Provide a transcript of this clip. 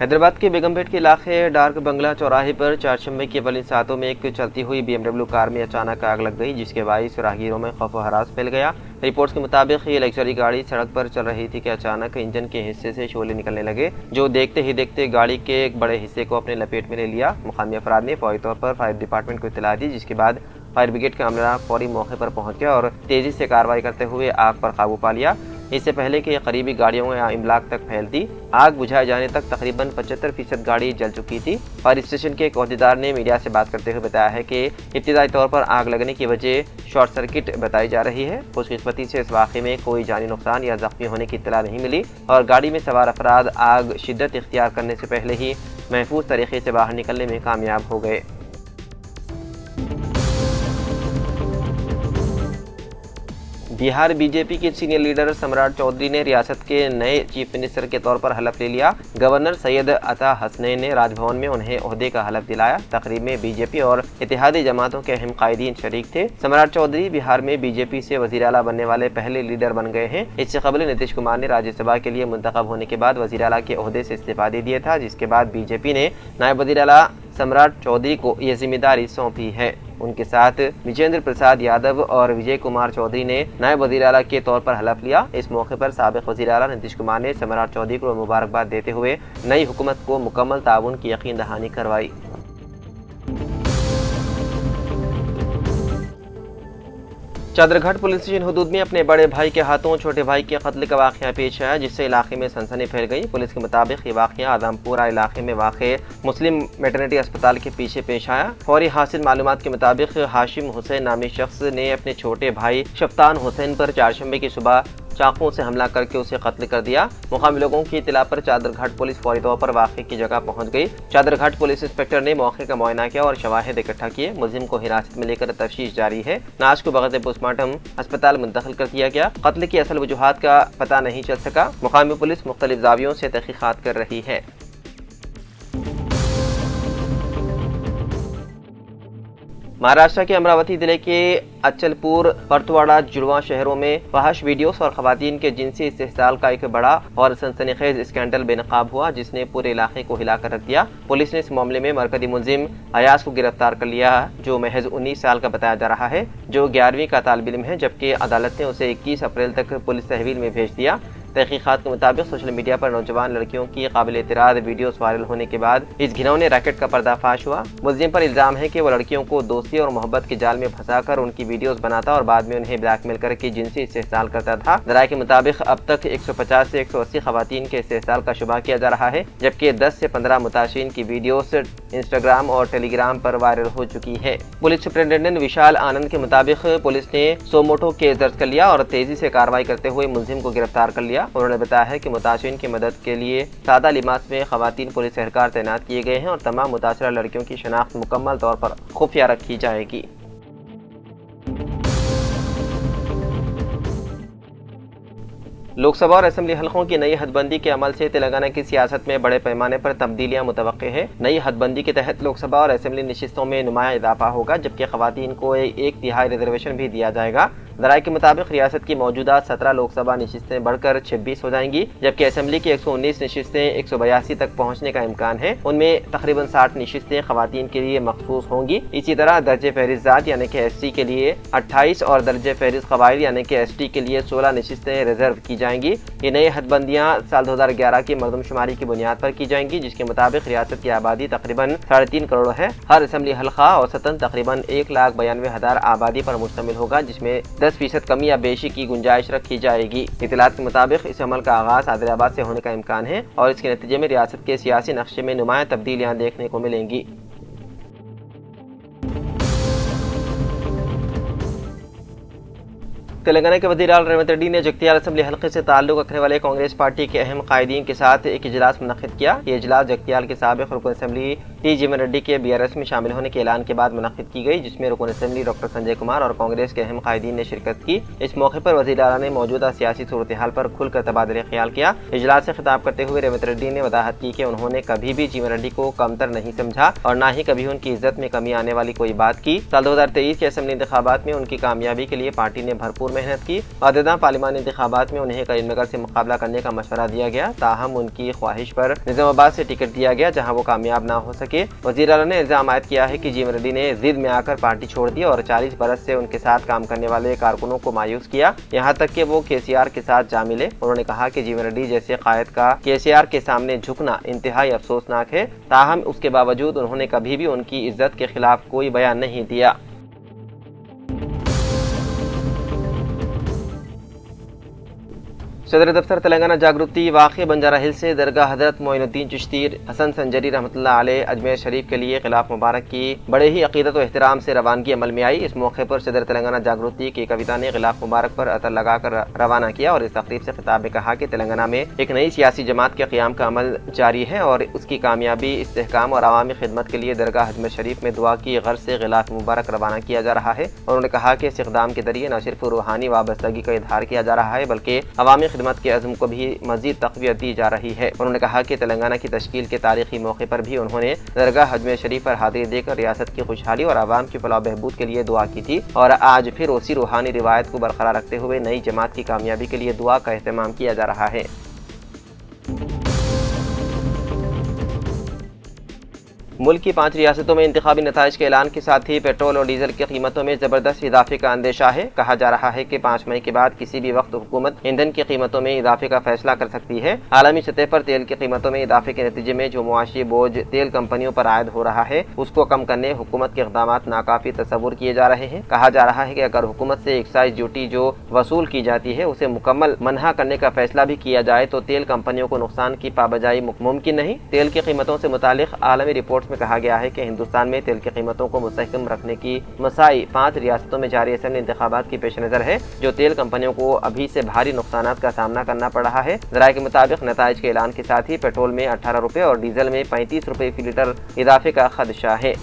हैदराबाद के बेगमपेट के इलाके डार्क बंगला चौराहे पर चारशंबे की अवलिन सातों में एक चलती हुई BMW कार में अचानक आग लग गई, जिसके बाइस राहगीरों में खौफ व हरास फैल गया। रिपोर्ट्स के मुताबिक ये लग्जरी गाड़ी सड़क पर चल रही थी कि अचानक इंजन के हिस्से से शोले निकलने लगे, जो देखते ही देखते गाड़ी के एक बड़े हिस्से को अपने लपेट में ले लिया। मुकामी अफराद ने फौरी तौर पर फायर डिपार्टमेंट को इत्तला दी, जिसके बाद फायर ब्रिगेड का अमला फौरी मौके पर पहुंच गया और तेजी से कार्रवाई करते हुए आग पर काबू पा लिया। इससे पहले कि करीबी गाड़ियों या इमलाक तक फैलती, आग बुझाए जाने तक तकरीबन 75% गाड़ी जल चुकी थी। फायर स्टेशन के एक अहदेदार ने मीडिया से बात करते हुए बताया है कि इब्तिदाई तौर पर आग लगने की वजह शॉर्ट सर्किट बताई जा रही है। खुशकिस्मती से इस वाक़े में कोई जानी नुकसान या जख्मी होने की इत्तला नहीं मिली और गाड़ी में सवार अफराद आग शिद्दत इख्तियार करने से पहले ही महफूज तरीके से बाहर निकलने में कामयाब हो गए। बिहार बीजेपी के सीनियर लीडर सम्राट चौधरी ने रियासत के नए चीफ मिनिस्टर के तौर पर हलफ ले लिया। गवर्नर सैयद अता हसनैन ने राजभवन में उन्हें ओहदे का हलफ दिलाया। तकरीब में बीजेपी और इत्तेहादी जमातों के अहम कायदीन शरीक थे। सम्राट चौधरी बिहार में बीजेपी से वजीर आला बनने वाले पहले लीडर बन गए हैं। इससे कबल नीतीश कुमार ने राज्यसभा के लिए मुंतखब होने के बाद वजीर आला के ओहदे से इस्तीफा दे दिया था, जिसके बाद बीजेपी ने नायब वजीर आला सम्राट चौधरी को यह जिम्मेदारी सौंपी है। उनके साथ विजेंद्र प्रसाद यादव और विजय कुमार चौधरी ने नायब वज़ीर आला के तौर पर हलफ लिया। इस मौके पर साबिक़ वज़ीर आला नीतीश कुमार ने सम्राट चौधरी को मुबारकबाद देते हुए नई हुकूमत को मुकम्मल ताउन की यकीन दहानी करवाई। चादरघाट पुलिस स्टेशन हुदूद में अपने बड़े भाई के हाथों छोटे भाई के कत्ल का वाक़या पेश आया, जिससे इलाके में सनसनी फैल गई। पुलिस के मुताबिक ये वाक़या आदमपुरा इलाके में वाक़े मुस्लिम मैटरनिटी अस्पताल के पीछे पेश आया। फौरी हासिल मालूमात के मुताबिक हाशिम हुसैन नामी शख्स ने अपने छोटे भाई शफ्तान हुसैन पर चारशंबे की सुबह चाकुओं से हमला करके उसे कत्ल कर दिया। मुकामी लोगों की इत्तला पर चादरघाट पुलिस फौरी तौर पर वाक़े की जगह पहुंच गई। चादरघाट पुलिस इंस्पेक्टर ने मौके का मुआयना किया और शवाहिद इकट्ठा किए। मुलजिम को हिरासत में लेकर तफ्तीश जारी है। नाश को बगैर पोस्टमार्टम अस्पताल मुंतकिल कर दिया गया। कत्ल की असल वजूहात का पता नहीं चल सका। मुकामी पुलिस मुख्तलिफ जावियों से तहकीकात कर रही है। महाराष्ट्र के अमरावती जिले के अचलपुर, परतवाड़ा, जुड़वा शहरों में फहश वीडियोस और खवातीन के जिनसी इस्तेहसाल का एक बड़ा और सनसनीखेज स्कैंडल बेनकाब हुआ, जिसने पूरे इलाके को हिलाकर रख दिया। पुलिस ने इस मामले में मरकजी मुलजिम अयाज को गिरफ्तार कर लिया, जो महज 19 साल का बताया जा रहा है, जो 11वीं का तालिब इल्म है, जबकि अदालत ने उसे 21 अप्रैल तक पुलिस तहवील में भेज दिया। तहकीकात के मुताबिक सोशल मीडिया पर नौजवान लड़कियों की काबिल एतराद वीडियोस वायरल होने के बाद इस घिनौने रैकेट का पर्दाफाश हुआ। मुलजिम पर इल्जाम है कि वो लड़कियों को दोस्ती और मोहब्बत के जाल में फंसाकर उनकी वीडियोस बनाता और बाद में उन्हें ब्लैकमेल करके जिनसी इस्तेहसाल करता था। ज़राए के मुताबिक अब तक 150 से 180 खवातीन के इस्तेहसाल का शुबा किया जा रहा है, जबकि 10 से 15 मुताशिरीन की वीडियोस इंस्टाग्राम और टेलीग्राम पर वायरल हो चुकी है। पुलिस सुपरिटेंडेंट विशाल आनंद के मुताबिक पुलिस ने सोमोटो केस दर्ज कर लिया और तेजी से कार्रवाई करते हुए मुलजिम को गिरफ्तार कर लिया। उन्होंने बताया है कि मुताशिरीन की मदद के लिए सादा लिबास में खवातीन पुलिस एहलकार तैनात किए गए हैं और तमाम मुतासरा लड़कियों की शनाख्त मुकम्मल तौर पर खुफिया रखी जाएगी। लोकसभा और असेंबली हलकों की नई हदबंदी के अमल से तेलंगाना की सियासत में बड़े पैमाने पर तब्दीलियां मुतवक्के हैं। नई हदबंदी के तहत लोकसभा और असेंबली नशिस्तों में नुमाया इजाफा होगा, जबकि खवातीन को 1/3 रिजर्वेशन भी दिया जाएगा। ज़राए के मुताबिक रियासत की मौजूदा 17 लोकसभा नशिस्तें बढ़कर 26 हो जाएंगी, जबकि असेंबली की 119 नशिस्तें 182 तक पहुँचने का इम्कान है। उनमें तकरीबन 60 नशिस्तें खवातीन के लिए मखसूस होंगी। इसी तरह दर्जे फहरिस्त ज़ात यानी कि SC के लिए 28 और दर्जे फहरिस्त क़बाइल यानी कि ST के लिए 16 नशिस्तें रिजर्व की जाएंगी। ये नई हदबंदियाँ साल 2011 की मरदमशुमारी की बुनियाद पर की जाएंगी, जिसके मुताबिक रियासत की आबादी तकरीबन 3.5 करोड़ है। हर असेंबली हल्का औसतन तकरीबन 1,92,000 आबादी पर मुश्तमिल होगा, जिसमें 10% कमी या बेशी की गुंजाइश रखी जाएगी। इत्तलात के मुताबिक इस अमल का आगाज आदिलाबाद से होने का इम्कान है और इसके नतीजे में रियासत के सियासी नक्शे में नुमाया तब्दीलियाँ देखने को मिलेंगी। तेलंगाना के वज़ीर आला रेवंत रेड्डी ने जगतियाल असेंबली हल्के से ताल्लुक़ रखने वाले कांग्रेस पार्टी के अहम कायदीन के साथ एक इजलास मुनक़्क़िद किया। ये इजलास जगतियाल के साबिक़ रुकन असेंबली टी जीवन रेड्डी के BRS में शामिल होने के ऐलान के बाद मुनक्किद की गई, जिसमें रुकन असेंबली डॉक्टर संजय कुमार और कांग्रेस के अहम कायदीन ने शिरकत की। इस मौके पर वज़ीर आला ने मौजूदा सियासी सूरत हाल पर खुलकर तबादले ख्याल किया। इजलास से खिताब करते हुए रेवंत रेड्डी ने वजाहत की कि उन्होंने कभी भी जीवन रेड्डी को कमतर नहीं समझा और न ही कभी उनकी इज्जत में कमी आने वाली कोई बात की। साल 2023 के असेंबली इंतखाबात में उनकी कामयाबी के लिए पार्टी ने भरपूर मेहनत की। मौजूदा पार्लिमानी इंतखाबात में उन्हें करीमनगर से मुकाबला करने का मशवरा दिया गया, ताहम उनकी ख्वाहिश पर निजामाबाद से टिकट दिया गया, जहां वो कामयाब ना हो सके। वज़ीर आला ने इल्जाम आयद किया है कि जीवन रेड्डी ने जिद में आकर पार्टी छोड़ दी और 40 बरस से उनके साथ काम करने वाले कारकुनों को मायूस किया, यहाँ तक कि वो KCR के साथ जा मिले। उन्होंने कहा कि जीवन रेड्डी जैसे कायद का KCR के सामने झुकना इंतहाई अफसोसनाक है, ताहम उसके बावजूद उन्होंने कभी भी उनकी इज्जत के खिलाफ कोई बयान नहीं दिया। सदर दफ्तर तेलंगाना जागृति वाक़ई बंजारा हिल से दरगाह हजरत मोइनुद्दीन चिश्ती हसन संजरी रहमतुल्लाह अलैह अजमेर शरीफ के लिए खिलाफ मुबारक की बड़े ही अकीदत और एहतराम से रवानगी अमल में आई। इस मौके पर सदर तेलंगाना जागृति की कविता ने खिलाफ मुबारक पर अतर लगाकर रवाना किया और इस तकरीब से खिताब में कहा कि तेलंगाना में एक नई सियासी जमात के क़याम का अमल जारी है और उसकी कामयाबी, इस्तेहकाम और अवामी खिदमत के लिए दरगाह अजमेर शरीफ में दुआ की गर्ज से खिलाफ मुबारक रवाना किया जा रहा है। उन्होंने कहा कि इस इक़दाम के जरिए न सिर्फ रूहानी वाबस्तगी का इजहार किया जा रहा है बल्कि अवामी खिदमत के अज़्म को भी मज़ीद तक़वियत दी जा रही है। उन्होंने कहा कि तेलंगाना की तश्कील के तारीखी मौके पर भी उन्होंने दरगाह अजमेर शरीफ पर हाज़िरी देकर रियासत की खुशहाली और आवाम की फलाह बहबूद के लिए दुआ की थी और आज फिर उसी रूहानी रिवायत को बरकरार रखते हुए नई जमात की कामयाबी के लिए दुआ का एहतमाम किया जा रहा है। मुल्क की 5 रियासतों में इंतखाबी नताइज के ऐलान के साथ ही पेट्रोल और डीजल की कीमतों में ज़बरदस्त इजाफे का अंदेशा है। कहा जा रहा है कि 5 मई के बाद किसी भी वक्त हुकूमत ईंधन की कीमतों में इजाफे का फैसला कर सकती है। आलमी सतह पर तेल की कीमतों में इजाफे के नतीजे में जो मुआशी बोझ तेल कंपनियों पर आयद हो रहा है उसको कम करने हुकूमत के इक़दाम नाकाफी तस्वुर किए जा रहे हैं। कहा जा रहा है कि अगर हुकूमत से एक्साइज ड्यूटी जो वसूल की जाती है उसे मुकम्मल मन्हा करने का फैसला भी किया जाए तो तेल कंपनियों को नुकसान की पाबजाई मुमकिन नहीं। तेल की कीमतों से मुतालिक आलमी रिपोर्ट्स में कहा गया है कि हिंदुस्तान में तेल की कीमतों को मुस्तहकम रखने की मसाई 5 रियासतों में जारी असेंबली इंतखाबात की पेश नज़र है, जो तेल कंपनियों को अभी से भारी नुकसानात का सामना करना पड़ रहा है। ज़राए के मुताबिक नताइज के ऐलान के साथ ही पेट्रोल में 18 रुपये और डीजल में 35 रुपये फी लीटर इजाफे का खदशा है।